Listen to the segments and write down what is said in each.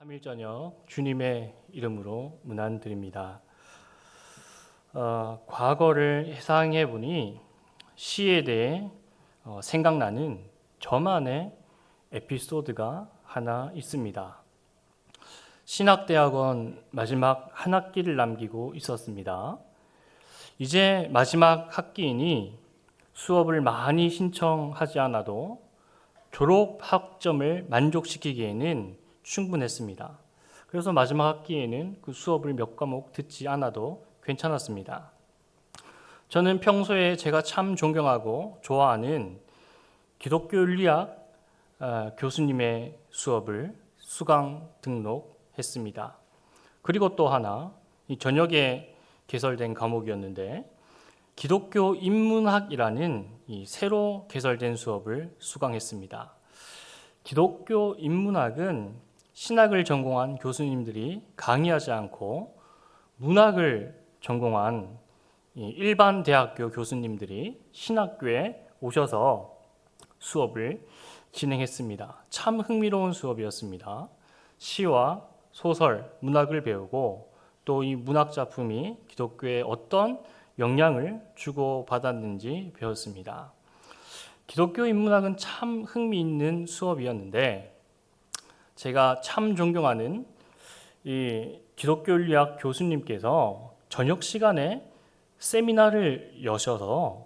3일 저녁 주님의 이름으로 문안드립니다. 과거를 회상해 보니 시에 대해 생각나는 저만의 에피소드가 하나 있습니다. 신학대학원 마지막 한 학기를 남기고 있었습니다. 이제 마지막 학기이니 수업을 많이 신청하지 않아도 졸업 학점을 만족시키기에는 충분했습니다. 그래서 마지막 학기에는 그 수업을 몇 과목 듣지 않아도 괜찮았습니다. 저는 평소에 제가 참 존경하고 좋아하는 기독교 윤리학 교수님의 수업을 수강 등록했습니다. 그리고 또 하나, 이 저녁에 개설된 과목이었는데 기독교 인문학이라는 이 새로 개설된 수업을 수강했습니다. 기독교 인문학은 신학을 전공한 교수님들이 강의하지 않고 문학을 전공한 일반 대학교 교수님들이 신학교에 오셔서 수업을 진행했습니다. 참 흥미로운 수업이었습니다. 시와 소설, 문학을 배우고 또 이 문학 작품이 기독교에 어떤 영향을 주고받았는지 배웠습니다. 기독교 인문학은 참 흥미있는 수업이었는데 제가 참 존경하는 이 기독교 윤리학 교수님께서 저녁 시간에 세미나를 여셔서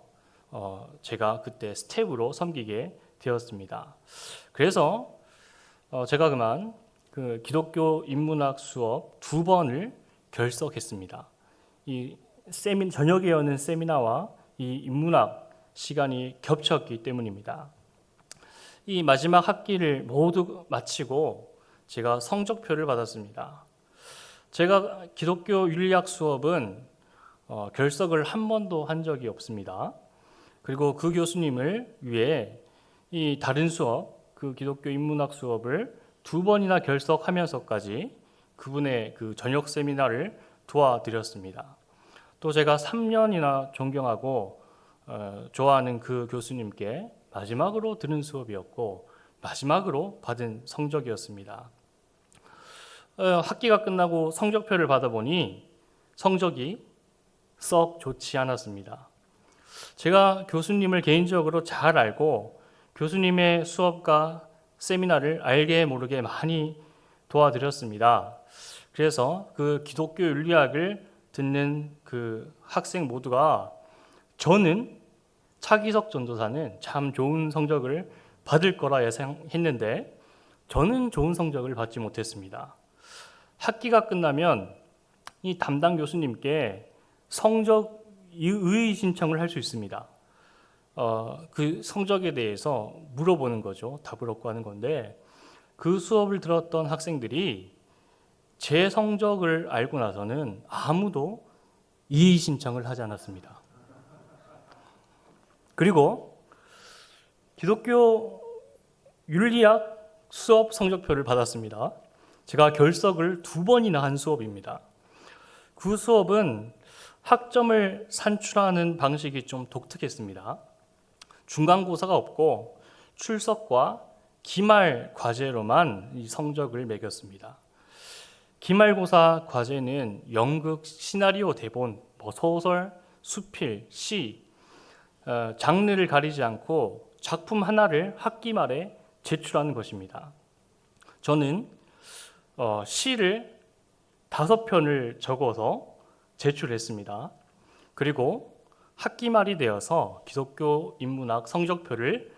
제가 그때 스텝으로 섬기게 되었습니다. 그래서 제가 그만 그 기독교 인문학 수업 2번을 결석했습니다. 이 저녁에 여는 세미나와 이 인문학 시간이 겹쳤기 때문입니다. 이 마지막 학기를 모두 마치고 제가 성적표를 받았습니다. 제가 기독교 윤리학 수업은 결석을 한 번도 한 적이 없습니다. 그리고 그 교수님을 위해 이 다른 수업, 그 기독교 인문학 수업을 2번이나 결석하면서까지 그분의 그 저녁 세미나를 도와드렸습니다. 또 제가 3년이나 존경하고 좋아하는 그 교수님께 마지막으로 들은 수업이었고 마지막으로 받은 성적이었습니다. 학기가 끝나고 성적표를 받아보니 성적이 썩 좋지 않았습니다. 제가 교수님을 개인적으로 잘 알고 교수님의 수업과 세미나를 알게 모르게 많이 도와드렸습니다. 그래서 그 기독교 윤리학을 듣는 그 학생 모두가 저는 차기석 전도사는 참 좋은 성적을 받을 거라 예상했는데 저는 좋은 성적을 받지 못했습니다. 학기가 끝나면 이 담당 교수님께 성적 의의 신청을 할 수 있습니다. 그 성적에 대해서 물어보는 거죠. 답을 얻고 하는 건데 그 수업을 들었던 학생들이 제 성적을 알고 나서는 아무도 이의 신청을 하지 않았습니다. 그리고 기독교 윤리학 수업 성적표를 받았습니다. 제가 결석을 2번이나 한 수업입니다. 그 수업은 학점을 산출하는 방식이 좀 독특했습니다. 중간고사가 없고 출석과 기말 과제로만 이 성적을 매겼습니다. 기말고사 과제는 연극, 시나리오, 대본, 소설, 수필, 시, 장르를 가리지 않고 작품 하나를 학기 말에 제출하는 것입니다. 저는 시를 5편을 적어서 제출했습니다. 그리고 학기 말이 되어서 기독교 인문학 성적표를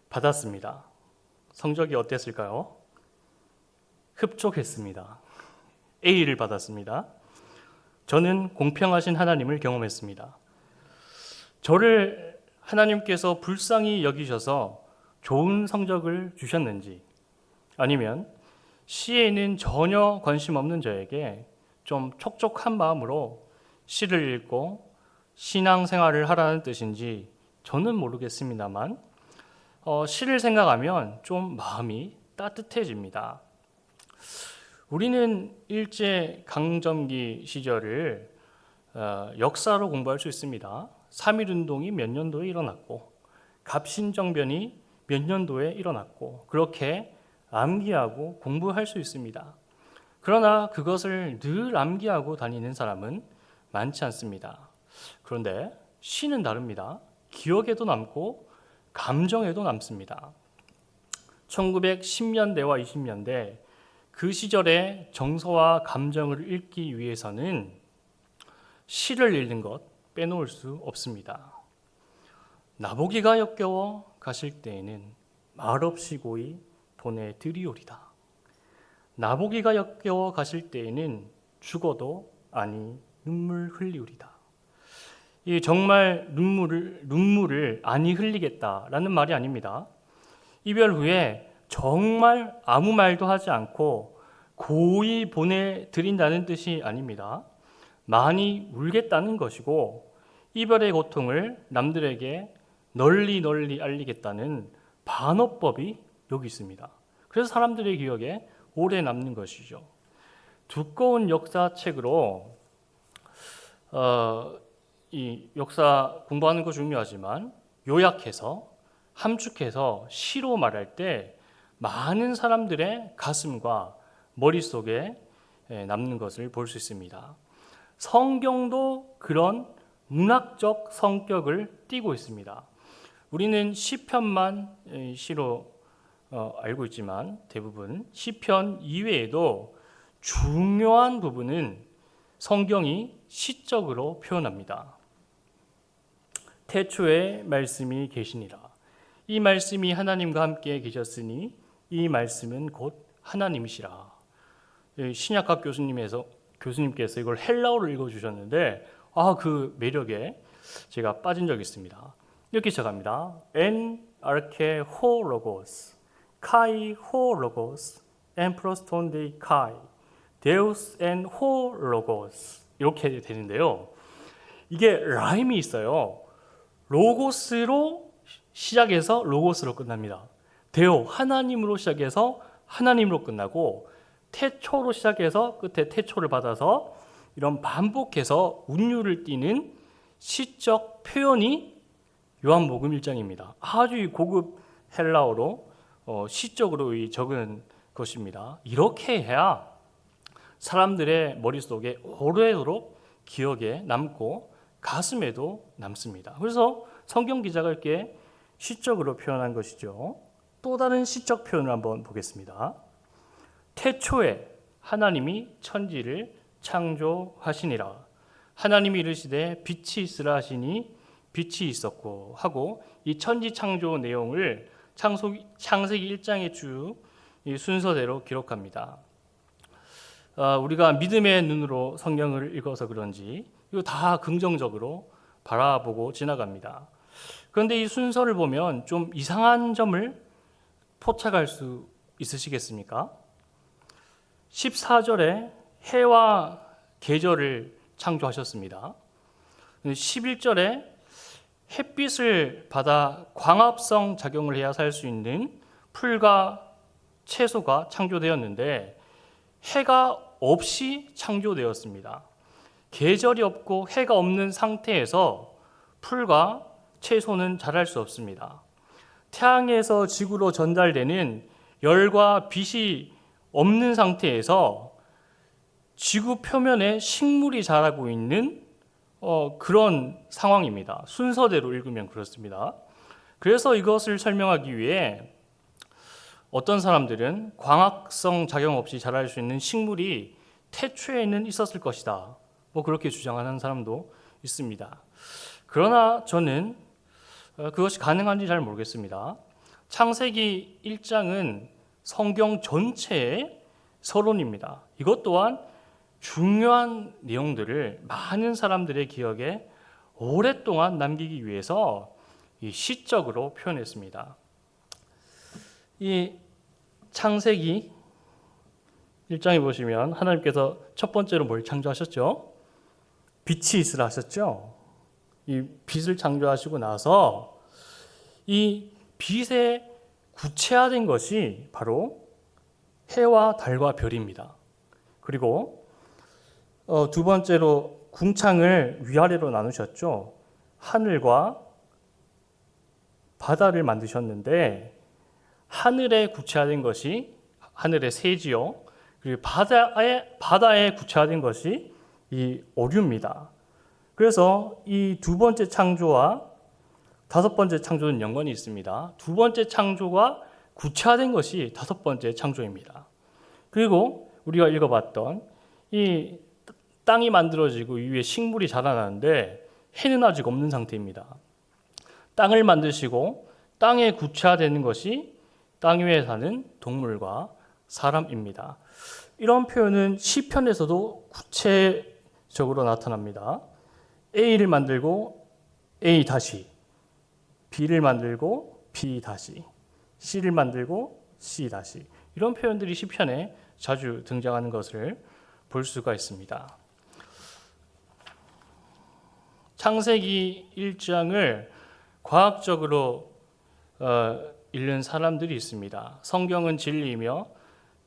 받았습니다. 성적이 어땠을까요? 흡족했습니다. A를 받았습니다. 저는 공평하신 하나님을 경험했습니다. 저를 하나님께서 불쌍히 여기셔서 좋은 성적을 주셨는지 아니면 시에는 전혀 관심 없는 저에게 좀 촉촉한 마음으로 시를 읽고 신앙생활을 하라는 뜻인지 저는 모르겠습니다만 시를 생각하면 좀 마음이 따뜻해집니다. 우리는 일제강점기 시절을 역사로 공부할 수 있습니다. 3.1운동이 몇 년도에 일어났고 갑신정변이 몇 년도에 일어났고 그렇게 암기하고 공부할 수 있습니다. 그러나 그것을 늘 암기하고 다니는 사람은 많지 않습니다. 그런데 시는 다릅니다. 기억에도 남고 감정에도 남습니다. 1910년대와 20년대 그 시절의 정서와 감정을 읽기 위해서는 시를 읽는 것 빼놓을 수 없습니다. 나보기가 역겨워 가실 때에는 말없이 고이 보내드리오리다. 나보기가 역겨워 가실 때에는 죽어도 아니 눈물 흘리오리다. 이 정말 눈물을 아니 흘리겠다라는 말이 아닙니다. 이별 후에 정말 아무 말도 하지 않고 고이 보내드린다는 뜻이 아닙니다. 많이 울겠다는 것이고 이별의 고통을 남들에게 널리 알리겠다는 반어법이 여기 있습니다. 그래서 사람들의 기억에 오래 남는 것이죠. 두꺼운 역사책으로 이 역사 공부하는 거 중요하지만 요약해서 함축해서 시로 말할 때 많은 사람들의 가슴과 머릿속에 남는 것을 볼 수 있습니다. 성경도 그런 문학적 성격을 띠고 있습니다. 우리는 시편만 시로 알고 있지만 대부분 시편 이외에도 중요한 부분은 성경이 시적으로 표현합니다. 태초에 말씀이 계시니라. 이 말씀이 하나님과 함께 계셨으니 이 말씀은 곧 하나님이시라. 신약학 교수님께서 이걸 헬라어로 읽어주셨는데 그 매력에 제가 빠진 적이 있습니다. 이렇게 시작합니다. En arche ho logos, kai ho logos, en proston dei kai, Deus en ho logos 이렇게 되는데요. 이게 라임이 있어요. 로고스로 시작해서 로고스로 끝납니다. 데오 하나님으로 시작해서 하나님으로 끝나고 태초로 시작해서 끝에 태초를 받아서 이런 반복해서 운율을 띠는 시적 표현이 요한복음 1장입니다. 아주 고급 헬라어로 시적으로 적은 것입니다. 이렇게 해야 사람들의 머릿속에 오래도록 기억에 남고 가슴에도 남습니다. 그래서 성경 기자가 이렇게 시적으로 표현한 것이죠. 또 다른 시적 표현을 한번 보겠습니다. 태초에 하나님이 천지를 창조하시니라. 하나님이 이르시되 빛이 있으라 하시니 빛이 있었고 하고 이 천지 창조 내용을 창세기 1장의 쭉 순서대로 기록합니다. 우리가 믿음의 눈으로 성경을 읽어서 그런지 이거 다 긍정적으로 바라보고 지나갑니다. 그런데 이 순서를 보면 좀 이상한 점을 포착할 수 있으시겠습니까? 14절에 해와 계절을 창조하셨습니다. 11절에 햇빛을 받아 광합성 작용을 해야 살 수 있는 풀과 채소가 창조되었는데 해가 없이 창조되었습니다. 계절이 없고 해가 없는 상태에서 풀과 채소는 자랄 수 없습니다. 태양에서 지구로 전달되는 열과 빛이 없는 상태에서 지구 표면에 식물이 자라고 있는 그런 상황입니다. 순서대로 읽으면 그렇습니다. 그래서 이것을 설명하기 위해 어떤 사람들은 광합성 작용 없이 자랄 수 있는 식물이 태초에는 있었을 것이다. 그렇게 주장하는 사람도 있습니다. 그러나 저는 그것이 가능한지 잘 모르겠습니다. 창세기 1장은 성경 전체의 서론입니다. 이것 또한 중요한 내용들을 많은 사람들의 기억에 오랫동안 남기기 위해서 시적으로 표현했습니다. 이 창세기 1장에 보시면 하나님께서 첫 번째로 뭘 창조하셨죠? 빛이 있으라 하셨죠? 이 빛을 창조하시고 나서 이 빛의 구체화된 것이 바로 해와 달과 별입니다. 그리고 두 번째로 궁창을 위아래로 나누셨죠. 하늘과 바다를 만드셨는데 하늘에 구체화된 것이 하늘의 새지요. 그리고 바다에 구체화된 것이 이 오류입니다. 그래서 이 두 번째 창조와 다섯 번째 창조는 연관이 있습니다. 두 번째 창조가 구체화된 것이 다섯 번째 창조입니다. 그리고 우리가 읽어봤던 이 땅이 만들어지고 이 위에 식물이 자라나는데 해는 아직 없는 상태입니다. 땅을 만드시고 땅에 구체화되는 것이 땅 위에 사는 동물과 사람입니다. 이런 표현은 시편에서도 구체적으로 나타납니다. A를 만들고 A 다시, B를 만들고 B 다시, C를 만들고 C 다시, 이런 표현들이 시편에 자주 등장하는 것을 볼 수가 있습니다. 창세기 1장을 과학적으로 읽는 사람들이 있습니다. 성경은 진리이며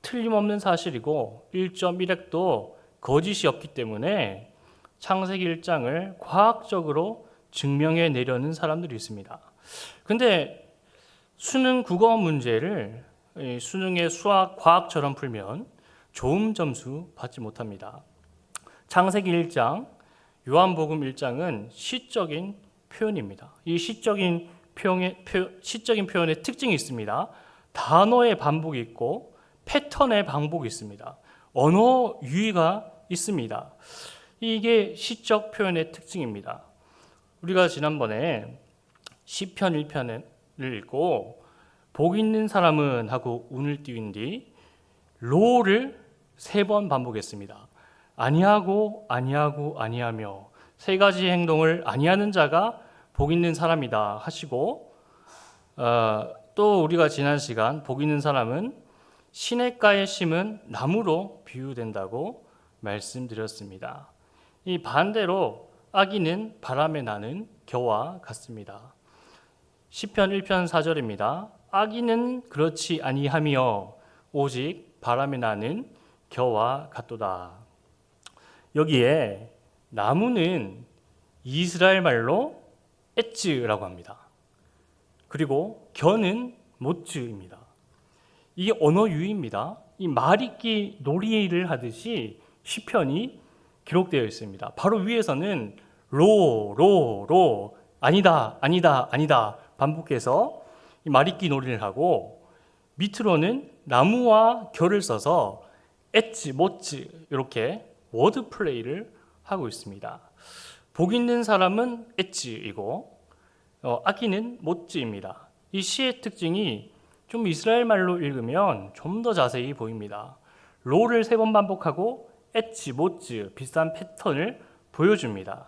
틀림없는 사실이고 1.1핵도 거짓이 없기 때문에 창세기 1장을 과학적으로 증명해 내려는 사람들이 있습니다. 근데 수능 국어 문제를 수능의 수학, 과학처럼 풀면 좋은 점수 받지 못합니다. 창세기 1장, 요한복음 1장은 시적인 표현입니다. 이 시적인 표현의 특징이 있습니다. 단어의 반복이 있고 패턴의 반복이 있습니다. 언어 유희가 있습니다. 이게 시적 표현의 특징입니다. 우리가 지난번에 시편 1편을 읽고 복 있는 사람은 하고 운을 띄운 뒤 로를 3번 반복했습니다. 아니하고 아니하고 아니하며 세 가지 행동을 아니하는 자가 복 있는 사람이다 하시고 또 우리가 지난 시간 복 있는 사람은 시냇가에 심은 나무로 비유된다고 말씀드렸습니다. 이 반대로 악인은 바람에 나는 겨와 같습니다. 시편 1편 4절입니다. 악인은 그렇지 아니하며 오직 바람에 나는 겨와 같도다. 여기에 나무는 이스라엘 말로 에츠라고 합니다. 그리고 겨는 모츠입니다. 이게 언어 유희입니다. 이 말잇기 놀이를 하듯이 시편이 기록되어 있습니다. 바로 위에서는 로 아니다 아니다 아니다 반복해서 이 말잇기 놀이를 하고 밑으로는 나무와 겨를 써서 엣지 모츠 이렇게 워드 플레이를 하고 있습니다. 복 있는 사람은 엣지이고 악인은 모츠입니다. 이 시의 특징이 좀 이스라엘 말로 읽으면 좀 더 자세히 보입니다. 로를 3번 반복하고 엣지, 모츠 비슷한 패턴을 보여줍니다.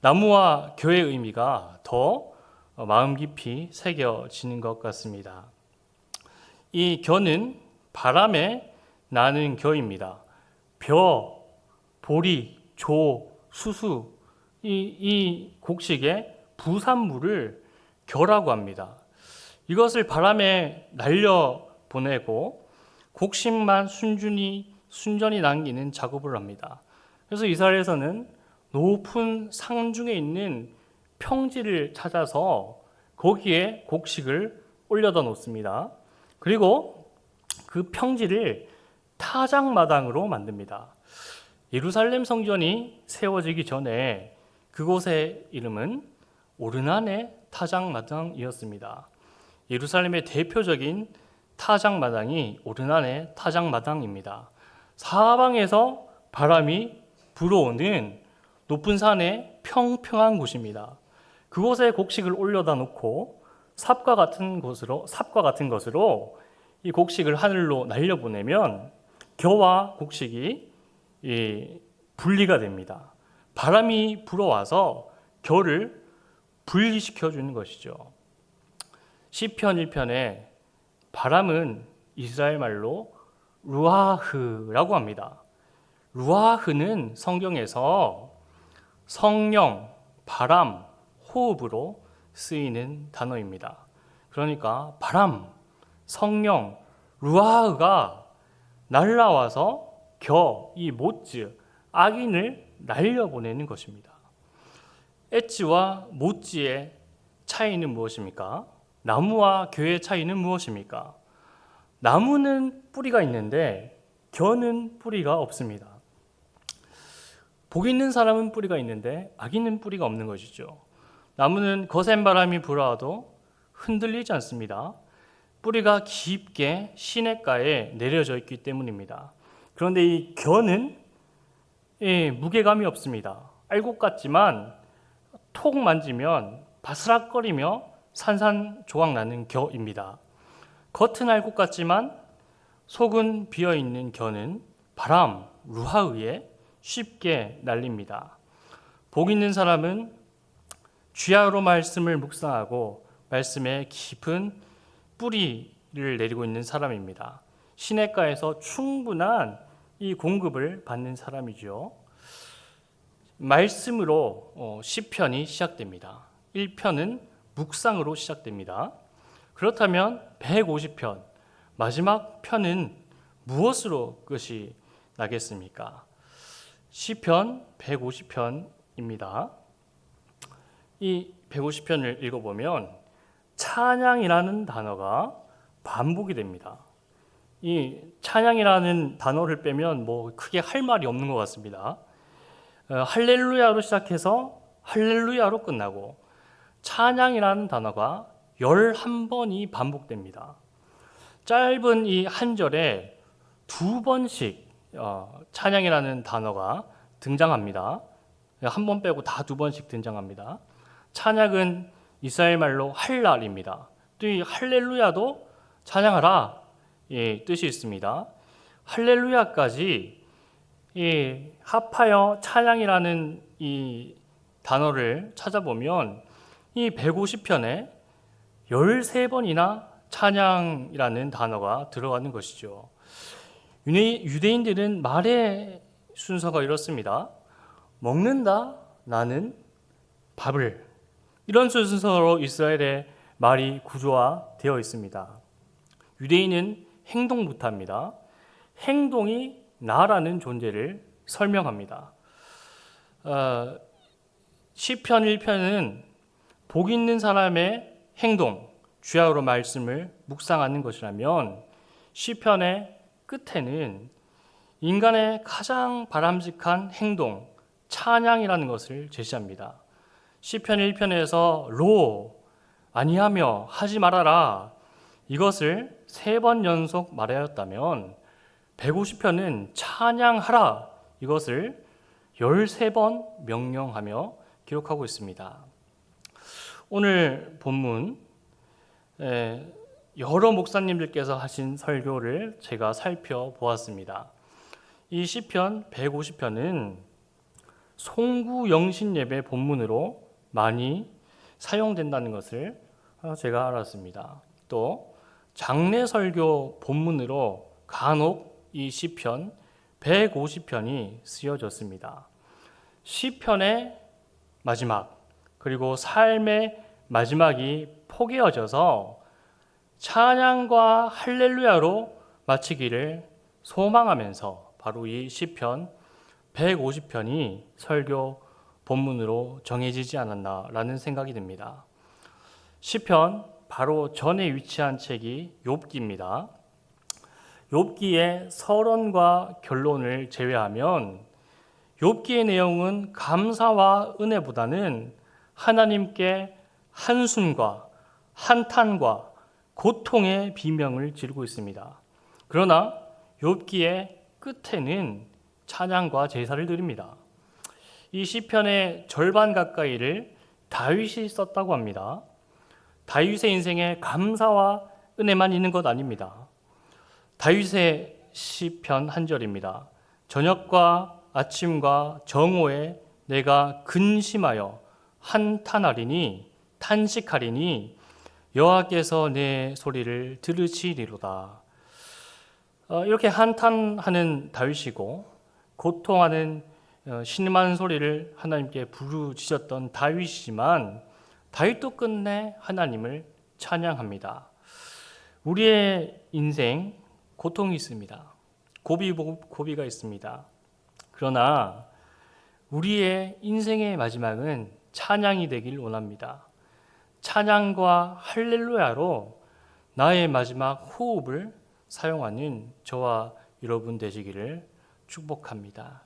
나무와 겨의 의미가 더 마음 깊이 새겨지는 것 같습니다. 이 겨는 바람에 나는 겨입니다. 벼, 보리, 조, 수수 이 곡식의 부산물을 겨라고 합니다. 이것을 바람에 날려보내고 곡식만 순전히 남기는 작업을 합니다. 그래서 이스라엘에서는 높은 상중에 있는 평지를 찾아서 거기에 곡식을 올려다 놓습니다. 그리고 그 평지를 타작마당으로 만듭니다. 예루살렘 성전이 세워지기 전에 그곳의 이름은 오르난의 타작마당이었습니다. 예루살렘의 대표적인 타작마당이 오르난의 타작마당입니다. 사방에서 바람이 불어오는 높은 산의 평평한 곳입니다. 그곳에 곡식을 올려다 놓고 삽과 같은 것으로 이 곡식을 하늘로 날려보내면 겨와 곡식이 분리가 됩니다. 바람이 불어와서 겨를 분리시켜 주는 것이죠. 시편 1편에 바람은 이스라엘 말로 루아흐라고 합니다. 루아흐는 성경에서 성령, 바람, 호흡으로 쓰이는 단어입니다. 그러니까 바람, 성령, 루아흐가 날라와서 이 모츠, 악인을 날려보내는 것입니다. 엣지와 모츠의 차이는 무엇입니까? 나무와 겨의 차이는 무엇입니까? 나무는 뿌리가 있는데 겨는 뿌리가 없습니다. 복 있는 사람은 뿌리가 있는데 악 있는 뿌리가 없는 것이죠. 나무는 거센 바람이 불어와도 흔들리지 않습니다. 뿌리가 깊게 시냇가에 내려져 있기 때문입니다. 그런데 이 겨는 무게감이 없습니다. 알곡 같지만 톡 만지면 바스락거리며 산산조각 나는 겨입니다. 겉은 알곡 같지만 속은 비어있는 겨는 바람, 루하의에 쉽게 날립니다. 복 있는 사람은 주야로 말씀을 묵상하고 말씀에 깊은 뿌리를 내리고 있는 사람입니다. 시냇가에서 충분한 이 공급을 받는 사람이죠. 말씀으로 시편이 시작됩니다. 1편은 묵상으로 시작됩니다. 그렇다면 150편 마지막 편은 무엇으로 끝이 나겠습니까? 시편 150편입니다. 이 150편을 읽어보면 찬양이라는 단어가 반복이 됩니다. 이 찬양이라는 단어를 빼면 뭐 크게 할 말이 없는 것 같습니다. 할렐루야로 시작해서 할렐루야로 끝나고 찬양이라는 단어가 11번이 반복됩니다. 짧은 이 한 절에 2번씩 찬양이라는 단어가 등장합니다. 한 번 빼고 다 2번씩 등장합니다. 찬양은 이스라엘 말로 할랄입니다. 또 이 할렐루야도 찬양하라 뜻이 있습니다. 할렐루야까지 합하여 찬양이라는 이 단어를 찾아보면 이 150편에 13번이나 찬양이라는 단어가 들어가는 것이죠. 유대인들은 말의 순서가 이렇습니다. 먹는다 나는 밥을, 이런 순서로 이스라엘의 말이 구조화되어 있습니다. 유대인은 행동부터입니다. 행동이 나라는 존재를 설명합니다. 시편 1편은 복 있는 사람의 행동, 주야로 말씀을 묵상하는 것이라면 시편의 끝에는 인간의 가장 바람직한 행동, 찬양이라는 것을 제시합니다. 시편 1편에서 로, 아니하며, 하지 말아라, 이것을 3번 연속 말하였다면 150편은 찬양하라, 이것을 13번 명령하며 기록하고 있습니다. 오늘 본문 여러 목사님들께서 하신 설교를 제가 살펴보았습니다. 이 시편 150편은 송구 영신 예배 본문으로 많이 사용된다는 것을 제가 알았습니다. 또 장례 설교 본문으로 간혹 이 시편 150편이 쓰여졌습니다. 시편의 마지막 그리고 삶의 마지막이 포개어져서 찬양과 할렐루야로 마치기를 소망하면서 바로 이 시편 150편이 설교 본문으로 정해지지 않았나라는 생각이 듭니다. 시편 바로 전에 위치한 책이 욥기입니다. 욥기의 서론과 결론을 제외하면 욥기의 내용은 감사와 은혜보다는 하나님께 한숨과 한탄과 고통의 비명을 지르고 있습니다. 그러나 욥기의 끝에는 찬양과 제사를 드립니다. 이 시편의 절반 가까이를 다윗이 썼다고 합니다. 다윗의 인생에 감사와 은혜만 있는 것 아닙니다. 다윗의 시편 한 절입니다. 저녁과 아침과 정오에 내가 근심하여 한탄하리니 탄식하리니 여호와께서 내 소리를 들으시리로다. 이렇게 한탄하는 다윗이고 고통하는 신음하는 소리를 하나님께 부르짖었던 다윗이지만 다윗도 끝내 하나님을 찬양합니다. 우리의 인생 고통이 있습니다. 고비가 있습니다. 그러나 우리의 인생의 마지막은 찬양이 되길 원합니다. 찬양과 할렐루야로 나의 마지막 호흡을 사용하는 저와 여러분 되시기를 축복합니다.